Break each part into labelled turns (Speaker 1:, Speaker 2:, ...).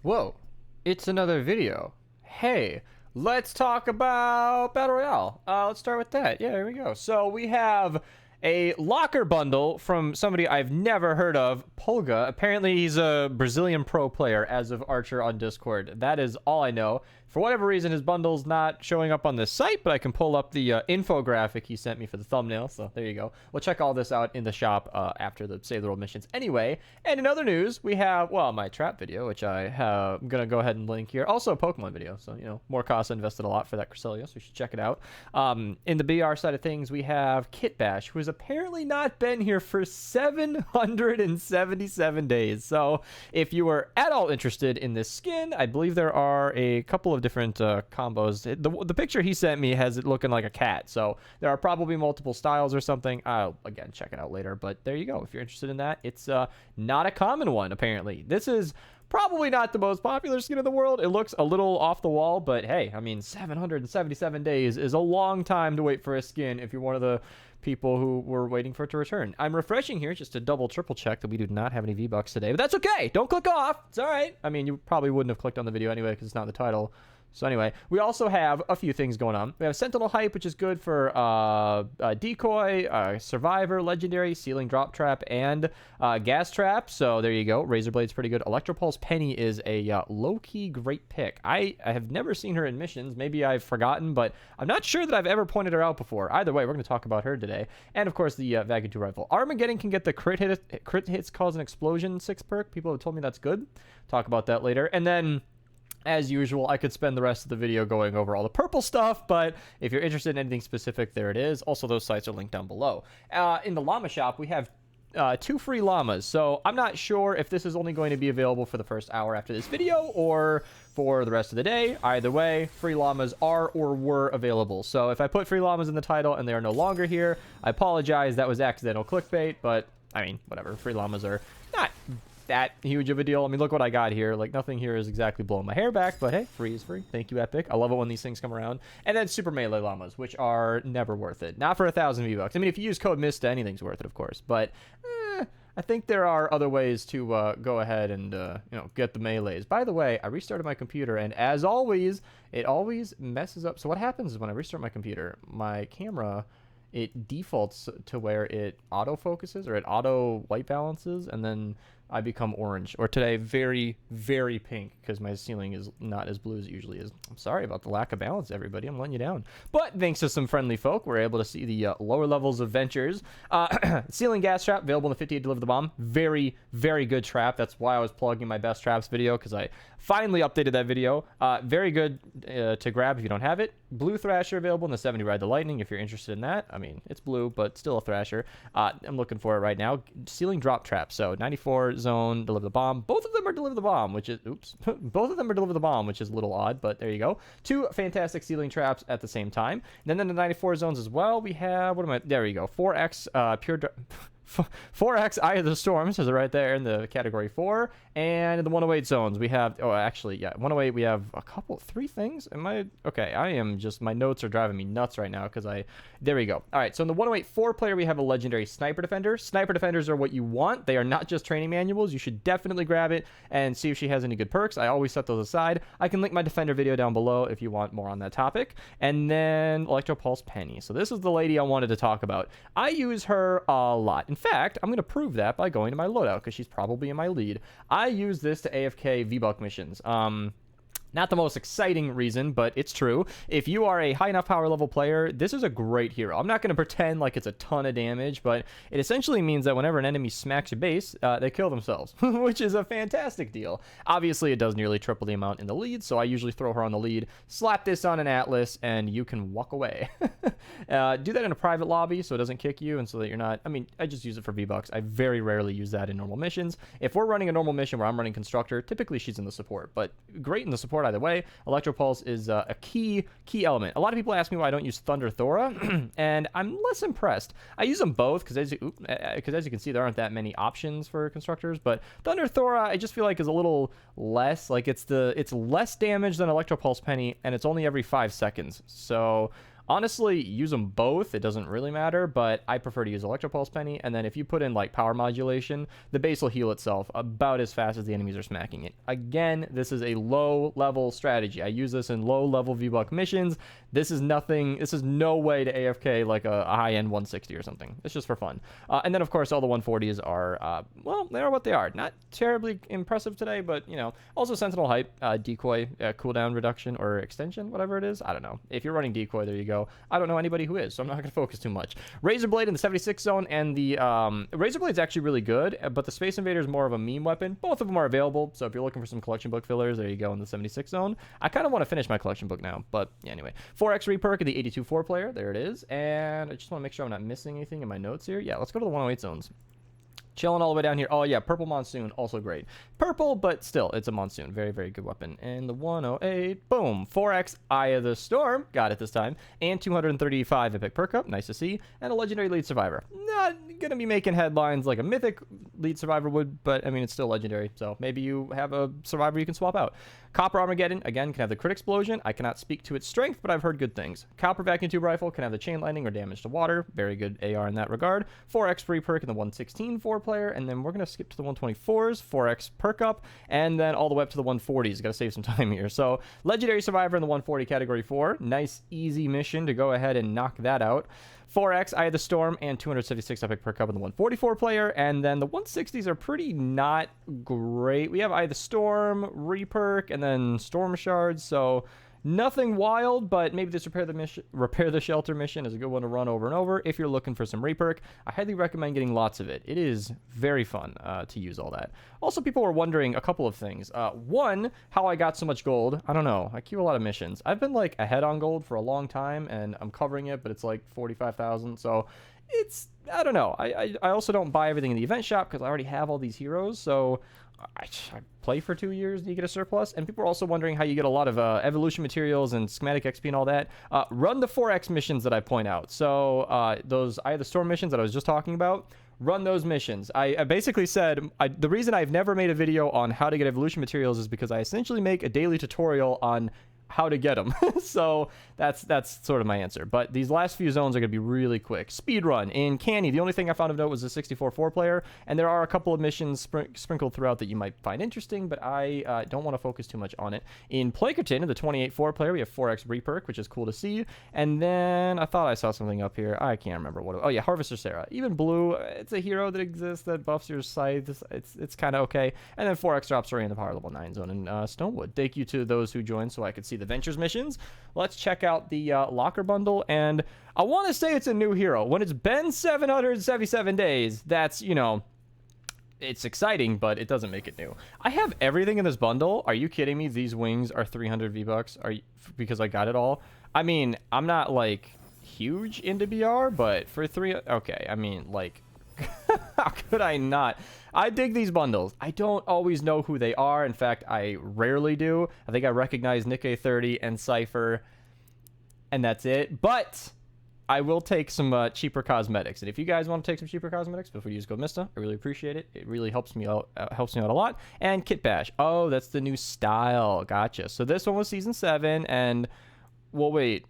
Speaker 1: Whoa, it's another video. Hey, let's talk about Battle Royale. Let's start with that. Yeah, here we go. So we have a locker bundle from somebody I've never heard of, Pulga. Apparently he's a Brazilian pro player as of Archer on Discord. That is all I know. For whatever reason, his bundle's not showing up on this site, but I can pull up the infographic he sent me for the thumbnail. So there you go. We'll check all this out in the shop after the Save the World missions anyway. And in other news, we have, well, my trap video, which I'm going to go ahead and link here. Also a Pokemon video. So, you know, more costs invested a lot for that Cresselia, so we should check it out. In the BR side of things, we have Kit Bash, who has apparently not been here for 777 days. So if you were at all interested in this skin, I believe there are a couple of different combos. The picture he sent me has it looking like a cat, so there are probably multiple styles or something. I'll again check it out later, but there you go. If you're interested in that, it's not a common one apparently. This is probably not the most popular skin in the world. It looks a little off the wall, but hey, I mean, 777 days is a long time to wait for a skin if you're one of the people who were waiting for it to return. I'm refreshing here just to triple check that we do not have any V-Bucks today, but that's okay. Don't click off. It's all right. I mean, you probably wouldn't have clicked on the video anyway because it's not the title. So anyway, we also have a few things going on. We have Sentinel Hype, which is good for Decoy, Survivor, Legendary, Ceiling Drop Trap, and Gas Trap. So there you go. Razor Blade's pretty good. Electropulse Penny is a low-key great pick. I have never seen her in missions. Maybe I've forgotten, but I'm not sure that I've ever pointed her out before. Either way, we're going to talk about her today. And of course, the Vacuum 2 Rifle. Armageddon can get the crit hits cause an explosion 6 perk. People have told me that's good. Talk about that later. And then, as usual, I could spend the rest of the video going over all the purple stuff, but if you're interested in anything specific, there it is. Also, those sites are linked down below. In the llama shop, we have 2 free llamas, so I'm not sure if this is only going to be available for the first hour after this video or for the rest of the day. Either way, free llamas are or were available. So if I put free llamas in the title and they are no longer here, I apologize. That was accidental clickbait, but I mean, whatever. Free llamas are not that huge of a deal. I mean, look what I got here. Like, nothing here is exactly blowing my hair back, but hey, free is free. Thank you, Epic. I love it when these things come around. And then Super Melee Llamas, which are never worth it. Not for 1,000 V-Bucks. I mean, if you use code Mista, anything's worth it, of course. But I think there are other ways to go ahead and get the melees. By the way, I restarted my computer, and as always, it always messes up. So what happens is when I restart my computer, my camera, it defaults to where it auto focuses or it auto white balances, and then I become orange, or today very, very pink, because my ceiling is not as blue as it usually is. I'm sorry about the lack of balance, everybody. I'm letting you down. But thanks to some friendly folk, we're able to see the lower levels of ventures. Ceiling gas trap, available in the 58 Deliver the Bomb. Very, very good trap. That's why I was plugging my best traps video, because I finally updated that video. Very good to grab if you don't have it. Blue Thrasher available in the 70 Ride the Lightning if you're interested in that. I mean, it's blue, but still a Thrasher. I'm looking for it right now. Ceiling drop trap. So 94 zone, Deliver the Bomb. Both of them are Deliver the Bomb, which is, both of them are Deliver the Bomb, which is a little odd, but there you go. 2 fantastic ceiling traps at the same time. And then in the 94 zones as well, we have, there you go. 4X pure 4X Eye of the Storm, says it right there in the category 4. And in the 108 zones, we have, 108, we have 3 things. Okay, my notes are driving me nuts right now because there we go. All right, so in the 108 4-player, we have a legendary Sniper Defender. Sniper Defenders are what you want. They are not just training manuals. You should definitely grab it and see if she has any good perks. I always set those aside. I can link my Defender video down below if you want more on that topic. And then Electropulse Penny. So this is the lady I wanted to talk about. I use her a lot. In fact, I'm going to prove that by going to my loadout because she's probably in my lead. I use this to AFK V-Buck missions. Not the most exciting reason, but it's true. If you are a high enough power level player, this is a great hero. I'm not going to pretend like it's a ton of damage, but it essentially means that whenever an enemy smacks your base, they kill themselves, which is a fantastic deal. Obviously, it does nearly triple the amount in the lead, so I usually throw her on the lead, slap this on an Atlas, and you can walk away. Do that in a private lobby so it doesn't kick you, and so that you're not... I mean, I just use it for V-Bucks. I very rarely use that in normal missions. If we're running a normal mission where I'm running Constructor, typically she's in the support, but great in the support either way. Electropulse is a key element. A lot of people ask me why I don't use Thunder Thora, and I'm less impressed. I use them both because as you can see, there aren't that many options for constructors, but Thunder Thora I just feel like is a little less, like it's less damage than Electropulse Penny, and it's only every 5 seconds. So Honestly, use them both. It doesn't really matter, but I prefer to use Electro Pulse Penny. And then if you put in like power modulation, the base will heal itself about as fast as the enemies are smacking it. Again, this is a low level strategy. I use this in low level V-Buck missions. This is nothing. This is no way to AFK like a high end 160 or something. It's just for fun. And then of course all the 140s are well, they are what they are. Not terribly impressive today, but you know, also Sentinel Hype, decoy, cooldown reduction or extension, whatever it is. I don't know. If you're running decoy, there you go. I don't know anybody who is, so I'm not going to focus too much. Razor Blade in the 76 zone, and the Razor Blade's actually really good, but the Space Invader is more of a meme weapon. Both of them are available, so if you're looking for some collection book fillers, there you go in the 76 zone. I kind of want to finish my collection book now, but yeah, anyway. 4x reperk of the 82 4-player, there it is, and I just want to make sure I'm not missing anything in my notes here. Yeah, let's go to the 108 zones. Chilling all the way down here. Oh, yeah, Purple Monsoon, also great. Purple, but still, it's a Monsoon. Very, very good weapon. And the 108, boom. 4x Eye of the Storm, got it this time. And 235 Epic Perk Up, nice to see. And a Legendary Lead Survivor. Not going to be making headlines like a Mythic Lead Survivor would, but, I mean, it's still Legendary. So maybe you have a Survivor you can swap out. Copper Armageddon, again, can have the Crit Explosion. I cannot speak to its strength, but I've heard good things. Copper Vacuum Tube Rifle can have the Chain Lightning or Damage to Water. Very good AR in that regard. 4x free perk in the 116 4-player, and then we're going to skip to the 124s, 4x perk up, and then all the way up to the 140s. Got to save some time here. So, Legendary Survivor in the 140 Category 4. Nice, easy mission to go ahead and knock that out. 4x Eye of the Storm and 276 Epic Perk Up in the 144 player, and then the 160s are pretty not great. We have Eye of the Storm, Reperk, and then Storm Shards, so nothing wild, but maybe this Repair the Shelter mission is a good one to run over and over if you're looking for some reperk. I highly recommend getting lots of it. It is very fun to use all that. Also, people were wondering a couple of things. One, how I got so much gold. I don't know. I queue a lot of missions. I've been like ahead on gold for a long time, and I'm covering it, but it's like 45,000. So it's, I don't know. I also don't buy everything in the event shop because I already have all these heroes. So I play for 2 years and you get a surplus. And people are also wondering how you get a lot of evolution materials and schematic XP and all that. Run the 4x missions that I point out. So those Eye of the Storm missions that I was just talking about, run those missions. I basically said the reason I've never made a video on how to get evolution materials is because I essentially make a daily tutorial on how to get them. So that's sort of my answer. But these last few zones are going to be really quick. Speed run in Canny. The only thing I found of note was the 64 4-player, and there are a couple of missions sprinkled throughout that you might find interesting, but I don't want to focus too much on it. In Plakerton, in the 28 4-player, we have 4x reperk, which is cool to see. And then I thought I saw something up here. I can't remember what it was. Oh yeah, Harvester Sarah. Even blue, it's a hero that exists that buffs your scythe. It's kind of okay. And then 4x drops are in the power level 9 zone in Stonewood. Thank you to those who joined so I could see the Ventures missions. Let's check out the locker bundle, and I want to say it's a new hero. When it's been 777 days, that's, you know, it's exciting, but it doesn't make it new. I have everything in this bundle. Are you kidding me? These wings are 300 V-Bucks because I got it all. I mean, I'm not like huge into BR, but for okay, I mean, like, how could I not? I dig these bundles. I don't always know who they are. In fact, I rarely do. I think I recognize Nikkei 30 and Cypher, and that's it. But I will take some cheaper cosmetics. And if you guys want to take some cheaper cosmetics, feel free to use code Mista. I really appreciate it. It really helps me out a lot. And Kit Bash. Oh, that's the new style. Gotcha. So this one was Season 7, and well, wait.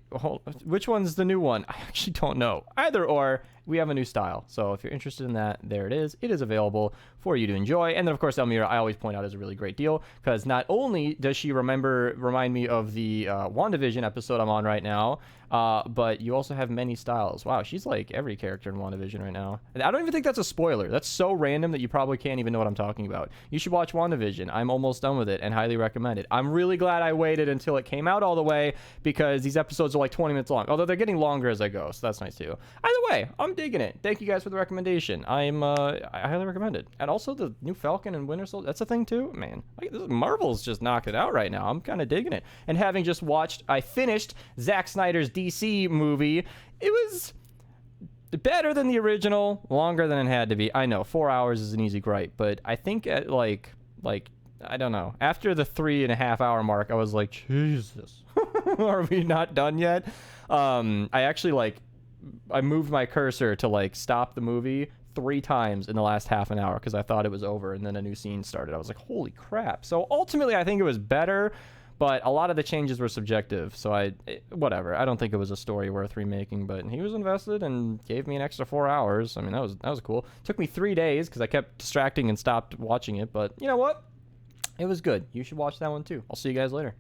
Speaker 1: Which one's the new one? I actually don't know. Either or, we have a new style. So if you're interested in that, there it is. It is available for you to enjoy. And then, of course, Elmira, I always point out, is a really great deal because not only does she remind me of the WandaVision episode I'm on right now, but you also have many styles. Wow, she's like every character in WandaVision right now. And I don't even think that's a spoiler. That's so random that you probably can't even know what I'm talking about. You should watch WandaVision. I'm almost done with it and highly recommend it. I'm really glad I waited until it came out all the way because these episodes are like 20 minutes long, although they're getting longer as I go, so that's nice too. Either way, I'm digging it. Thank you guys for the recommendation. I highly recommend it. And also the new Falcon and Winter Soldier, that's a thing too. Man, Marvel's just knocked it out right now. I'm kind of digging it. And having just I finished Zack Snyder's DC movie. It was better than the original, longer than it had to be. I know 4 hours is an easy gripe, but I think at like I don't know, after the 3.5 hour mark, I was like, Jesus, are we not done yet? I actually I moved my cursor to stop the movie 3 times in the last half an hour because I thought it was over, and then a new scene started. I was like, holy crap. So ultimately I think it was better, but a lot of the changes were subjective, so whatever. I don't think it was a story worth remaking, but he was invested and gave me an extra 4 hours. I mean, that was cool. Took me 3 days because I kept distracting and stopped watching it, but you know what? It was good. You should watch that one too. I'll see you guys later.